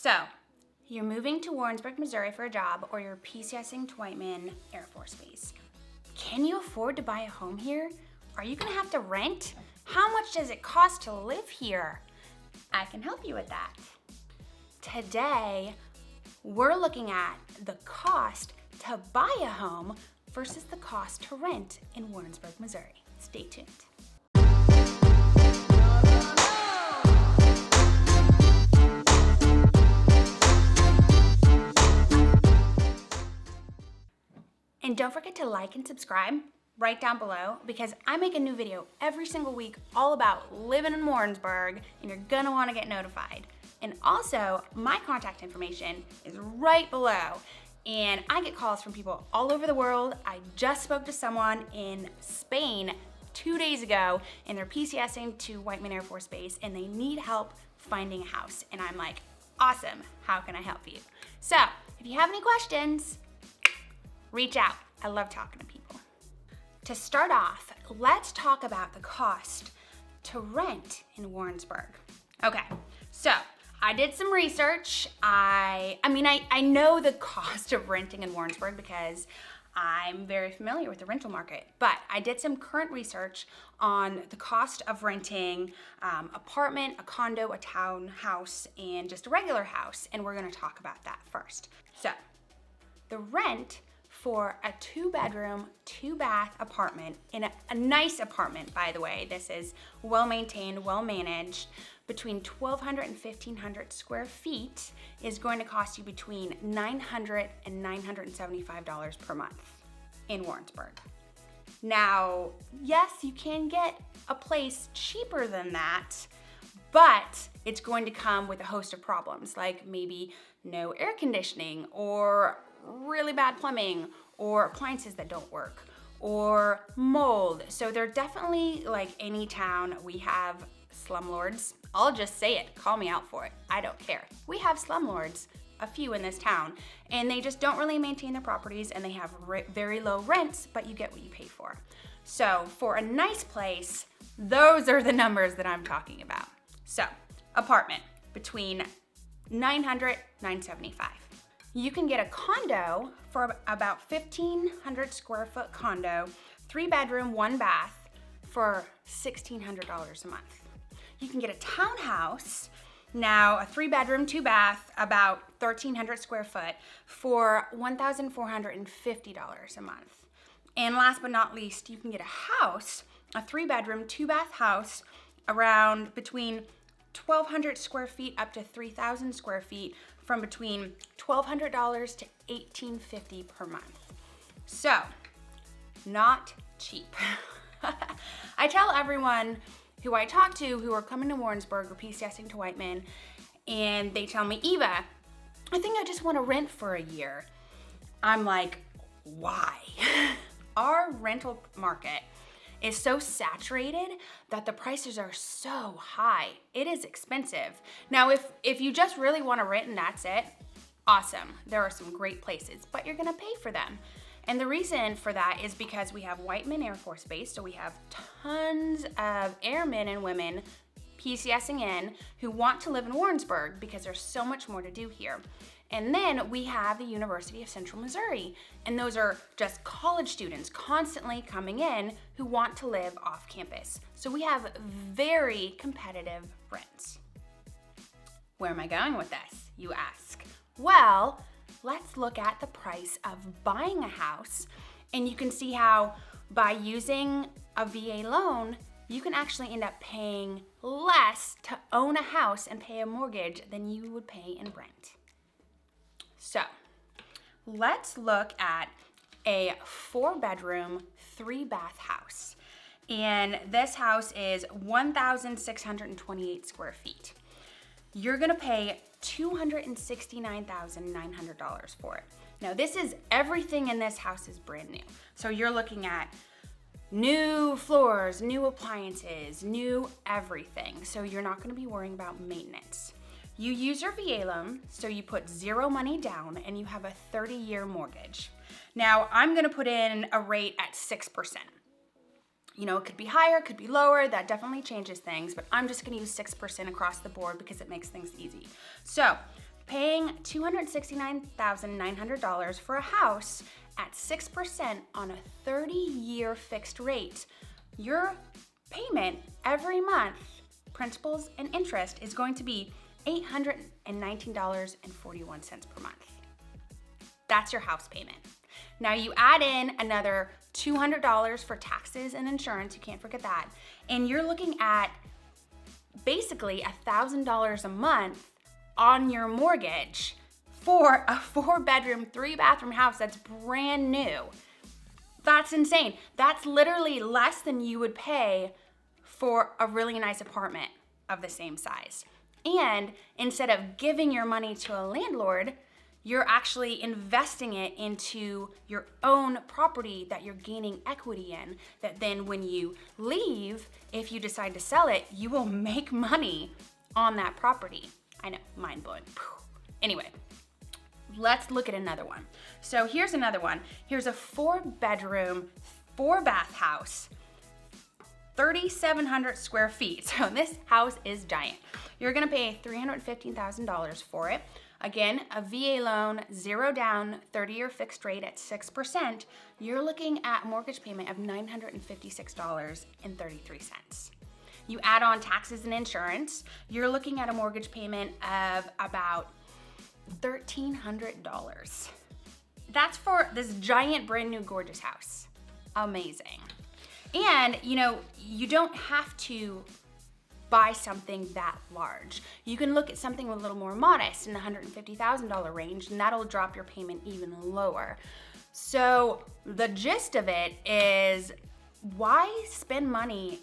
So, you're moving to Warrensburg, Missouri for a job, or you're PCS'ing to Whiteman Air Force Base. Can you afford to buy a home here? Are you gonna have to rent? How much does it cost to live here? I can help you with that. Today, we're looking at the cost to buy a home versus the cost to rent in Warrensburg, Missouri. Stay tuned. And don't forget to like and subscribe right down below, because I make a new video every single week all about living in Warrensburg, and you're gonna wanna get notified. And also, my contact information is right below, and I get calls from people all over the world. I just spoke to someone in Spain 2 days ago, and they're PCSing to Whiteman Air Force Base, and they need help finding a house. And I'm like, awesome, how can I help you? So, if you have any questions, reach out. I love talking to people. To start off, let's talk about the cost to rent in Warrensburg. Okay, so I did some research. I know the cost of renting in Warrensburg because I'm very familiar with the rental market, but I did some current research on the cost of renting apartment, a condo, a townhouse, and just a regular house, and we're gonna talk about that first. So, the rent for a 2-bedroom, 2-bath apartment, in a nice apartment, by the way, this is well-maintained, well-managed, between 1,200 and 1,500 square feet is going to cost you between $900 and $975 per month in Warrensburg. Now, yes, you can get a place cheaper than that, but it's going to come with a host of problems, like maybe no air conditioning, or really bad plumbing, or appliances that don't work, or mold. So they're definitely, like any town, we have slumlords. I'll just say it, call me out for it, I don't care. We have slumlords, a few in this town, and they just don't really maintain their properties, and they have very low rents, but you get what you pay for. So for a nice place, those are the numbers that I'm talking about. So, apartment, between $900, $975. You can get a condo for about 1,500 square foot condo, 3-bedroom, 1-bath for $1,600 a month. You can get a townhouse, now a 3-bedroom, 2-bath, about 1,300 square foot for $1,450 a month. And last but not least, you can get a house, a 3-bedroom, 2-bath house, around between 1,200 square feet up to 3,000 square feet, from between $1,200 to $1,850 per month. So, not cheap. I tell everyone who I talk to who are coming to Warrensburg or PCSing to Whiteman, and they tell me, Eva, I think I just want to rent for a year. I'm like, why? Our rental market is so saturated that the prices are so high. It is expensive. Now, if you just really want to rent and that's it, awesome. There are some great places, but you're gonna pay for them. And the reason for that is because we have Whiteman Air Force Base, so we have tons of airmen and women PCSing in who want to live in Warrensburg because there's so much more to do here. And then we have the University of Central Missouri, and those are just college students constantly coming in who want to live off campus. So we have very competitive rents. Where am I going with this, you ask? Well, let's look at the price of buying a house, and you can see how by using a VA loan, you can actually end up paying less to own a house and pay a mortgage than you would pay in rent. So, let's look at a 4-bedroom, 3-bath house. And this house is 1,628 square feet. You're gonna pay $269,900 for it. Now, this is everything in this house is brand new. So you're looking at new floors, new appliances, new everything. So you're not gonna be worrying about maintenance. You use your VA loan, so you put 0 money down and you have a 30-year mortgage. Now, I'm gonna put in a rate at 6%. You know, it could be higher, it could be lower, that definitely changes things, but I'm just gonna use 6% across the board because it makes things easy. So, paying $269,900 for a house at 6% on a 30-year fixed rate, your payment every month, principals and interest, is going to be $819.41 per month. That's your house payment. Now you add in another $200 for taxes and insurance, you can't forget that, and you're looking at basically $1,000 a month on your mortgage for a 4-bedroom, 3-bathroom house that's brand new. That's insane. That's literally less than you would pay for a really nice apartment of the same size. And instead of giving your money to a landlord, you're actually investing it into your own property that you're gaining equity in, that then when you leave, if you decide to sell it, you will make money on that property. I know, mind blowing. Anyway, let's look at another one. So here's another one. Here's a 4-bedroom, 4-bath house, 3,700 square feet. So this house is giant. You're gonna pay $315,000 for it. Again, a VA loan, 0 down, 30-year fixed rate at 6%. You're looking at a mortgage payment of $956.33. You add on taxes and insurance, you're looking at a mortgage payment of about $1,300. That's for this giant, brand new, gorgeous house. Amazing. And you don't have to buy something that large. You can look at something a little more modest in the $150,000 range, and that'll drop your payment even lower. So the gist of it is, why spend money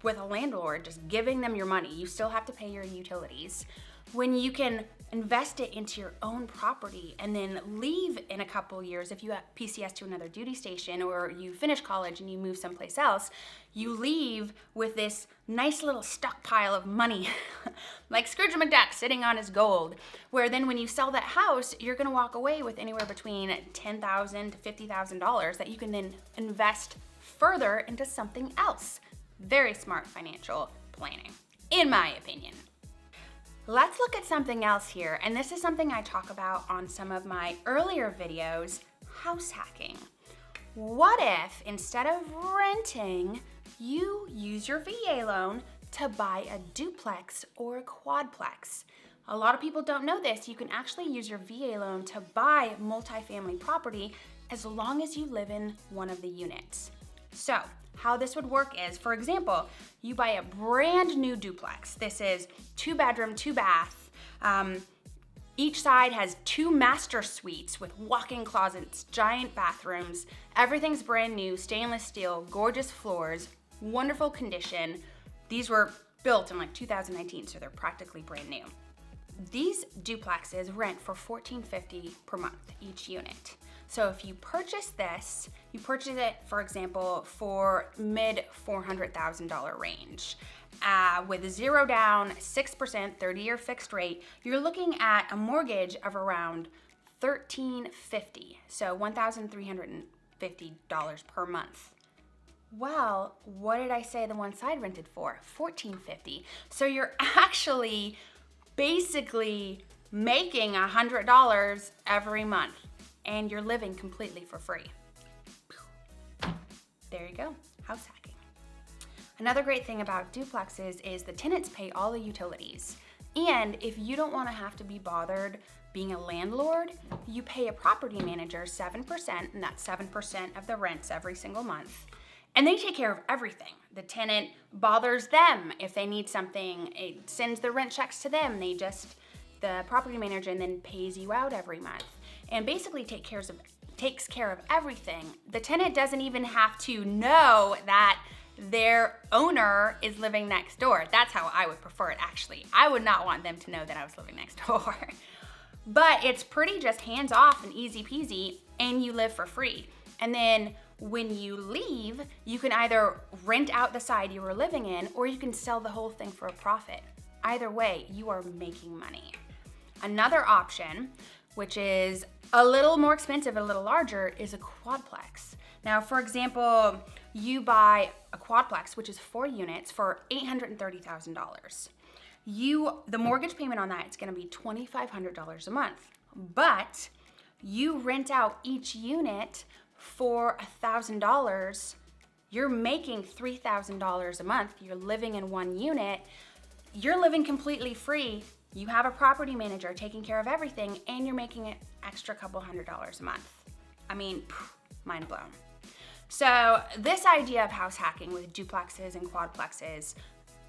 with a landlord just giving them your money? You still have to pay your utilities, when you can invest it into your own property and then leave in a couple years. If you have PCS to another duty station, or you finish college and you move someplace else, you leave with this nice little stockpile of money, like Scrooge McDuck sitting on his gold, where then when you sell that house, you're gonna walk away with anywhere between $10,000 to $50,000 that you can then invest further into something else. Very smart financial planning, in my opinion. Let's look at something else here, and this is something I talk about on some of my earlier videos, house hacking. What if instead of renting, you use your VA loan to buy a duplex or a quadplex? A lot of people don't know this. You can actually use your VA loan to buy multifamily property as long as you live in one of the units. So how this would work is, for example, you buy a brand new duplex. This is 2-bedroom, 2-bath. Each side has 2 master suites with walk-in closets, giant bathrooms. Everything's brand new, stainless steel, gorgeous floors, wonderful condition. These were built in like 2019, so they're practically brand new. These duplexes rent for $1,450 per month each unit. So if you purchase this, you purchase it, for example, for mid $400,000 range. With 0 down, 6%, 30-year fixed rate, you're looking at a mortgage of around $1,350, so $1,350 per month. Well, what did I say the one side rented for? $1,450. So you're actually basically making $100 every month, and you're living completely for free. There you go, house hacking. Another great thing about duplexes is the tenants pay all the utilities. And if you don't wanna have to be bothered being a landlord, you pay a property manager 7%, and that's 7% of the rents every single month. And they take care of everything. The tenant bothers them if they need something, it sends the rent checks to them. The property manager then pays you out every month, and basically takes care of everything. The tenant doesn't even have to know that their owner is living next door. That's how I would prefer it, actually. I would not want them to know that I was living next door. But it's pretty just hands off and easy peasy, and you live for free. And then when you leave, you can either rent out the side you were living in, or you can sell the whole thing for a profit. Either way, you are making money. Another option, which is a little more expensive, a little larger, is a quadplex. Now, for example, you buy a quadplex, which is 4 units, for $830,000. the mortgage payment on that is gonna be $2,500 a month. But you rent out each unit for $1,000, you're making $3,000 a month. You're living in one unit. You're living completely free. You have a property manager taking care of everything, and you're making an extra couple $100 a month. I mean, mind blown. So this idea of house hacking with duplexes and quadplexes,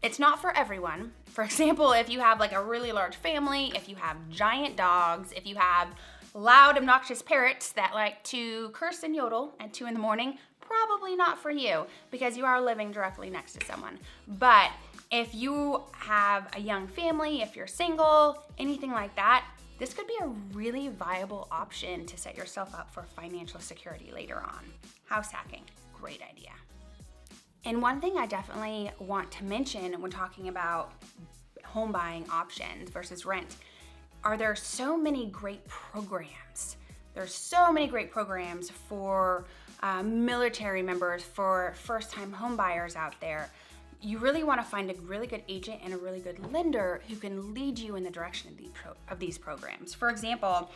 it's not for everyone. For example, if you have like a really large family, if you have giant dogs, if you have loud, obnoxious parrots that like to curse and yodel at 2 in the morning, probably not for you because you are living directly next to someone. But if you have a young family, if you're single, anything like that, this could be a really viable option to set yourself up for financial security later on. House hacking, great idea. And one thing I definitely want to mention when talking about home buying options versus rent, there so many great programs. There's so many great programs for military members, for first-time home buyers out there. You really want to find a really good agent and a really good lender who can lead you in the direction of these programs. For example,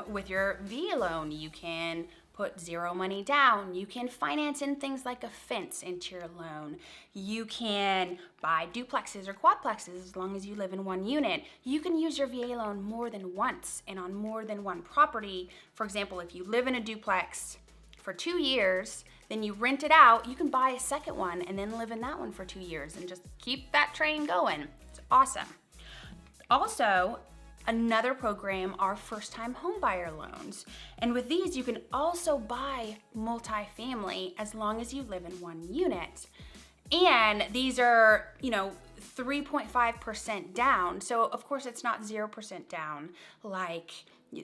with your VA loan, you can put zero money down. You can finance in things like a fence into your loan. You can buy duplexes or quadplexes as long as you live in one unit. You can use your VA loan more than once and on more than one property. For example, if you live in a duplex for 2 years, then you rent it out, you can buy a second one and then live in that one for 2 years and just keep that train going. It's awesome. Also, another program are first-time homebuyer loans. And with these, you can also buy multifamily as long as you live in one unit. And these are, 3.5% down. So of course it's not 0% down like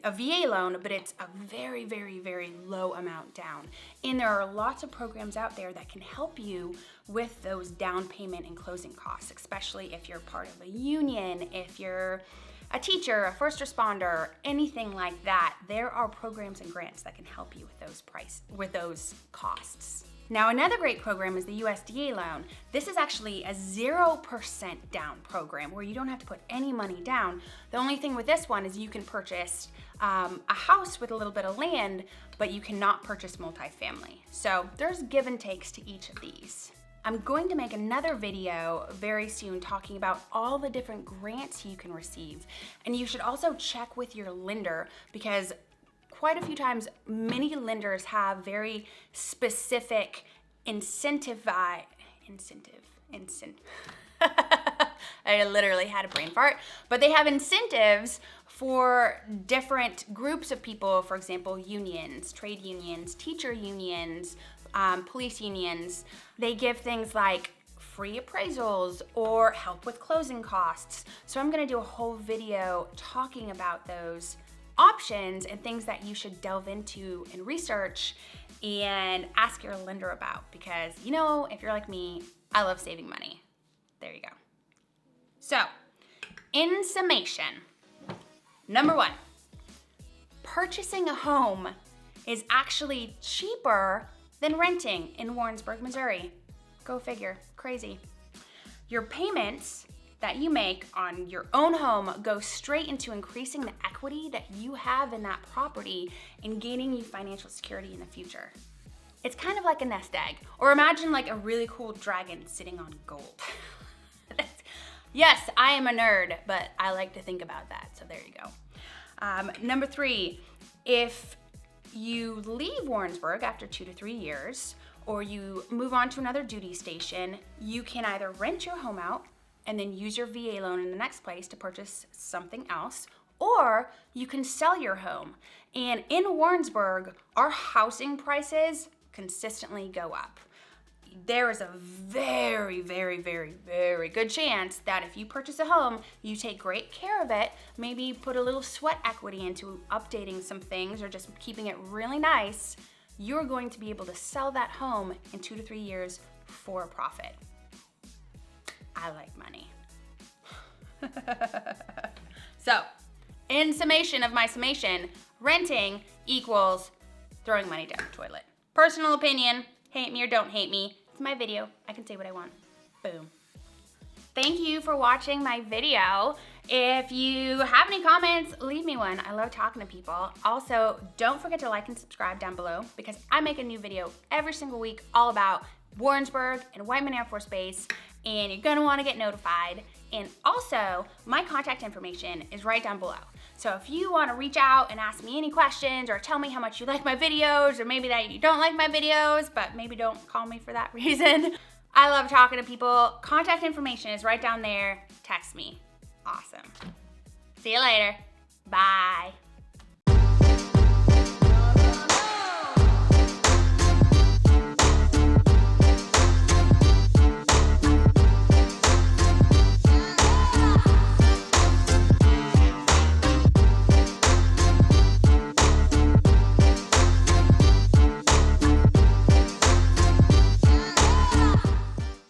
a VA loan, but it's a very, very, very low amount down. And there are lots of programs out there that can help you with those down payment and closing costs, especially if you're part of a union, if you're a teacher, a first responder, anything like that. There are programs and grants that can help you with those costs. Now, another great program is the USDA loan. This is actually a 0% down program where you don't have to put any money down. The only thing with this one is you can purchase a house with a little bit of land, but you cannot purchase multifamily. So there's give and takes to each of these. I'm going to make another video very soon talking about all the different grants you can receive. And you should also check with your lender because quite a few times, many lenders have very specific incentive. I literally had a brain fart, but they have incentives for different groups of people. For example, unions, trade unions, teacher unions, police unions. They give things like free appraisals or help with closing costs. So I'm gonna do a whole video talking about those options and things that you should delve into and research and ask your lender about because, if you're like me, I love saving money. There you go. So, in summation, number 1, purchasing a home is actually cheaper than renting in Warrensburg, Missouri. Go figure, crazy. Your payments that you make on your own home go straight into increasing the equity that you have in that property and gaining you financial security in the future. It's kind of like a nest egg, or imagine like a really cool dragon sitting on gold. Yes, I am a nerd, but I like to think about that, so there you go. Number 3, if you leave Warrensburg after 2 to 3 years, or you move on to another duty station, you can either rent your home out and then use your VA loan in the next place to purchase something else, or you can sell your home. And in Warrensburg, our housing prices consistently go up. There is a very, very, very, very good chance that if you purchase a home, you take great care of it, maybe put a little sweat equity into updating some things or just keeping it really nice, you're going to be able to sell that home in 2 to 3 years for a profit. I like money. So, in summation of my summation, renting equals throwing money down the toilet. Personal opinion, hate me or don't hate me, it's my video, I can say what I want. Boom. Thank you for watching my video. If you have any comments, leave me one. I love talking to people. Also, don't forget to like and subscribe down below because I make a new video every single week all about Warrensburg and Whiteman Air Force Base, and you're gonna wanna get notified. And also, my contact information is right down below. So if you wanna reach out and ask me any questions or tell me how much you like my videos or maybe that you don't like my videos, but maybe don't call me for that reason. I love talking to people. Contact information is right down there. Text me. Awesome. See you later. Bye.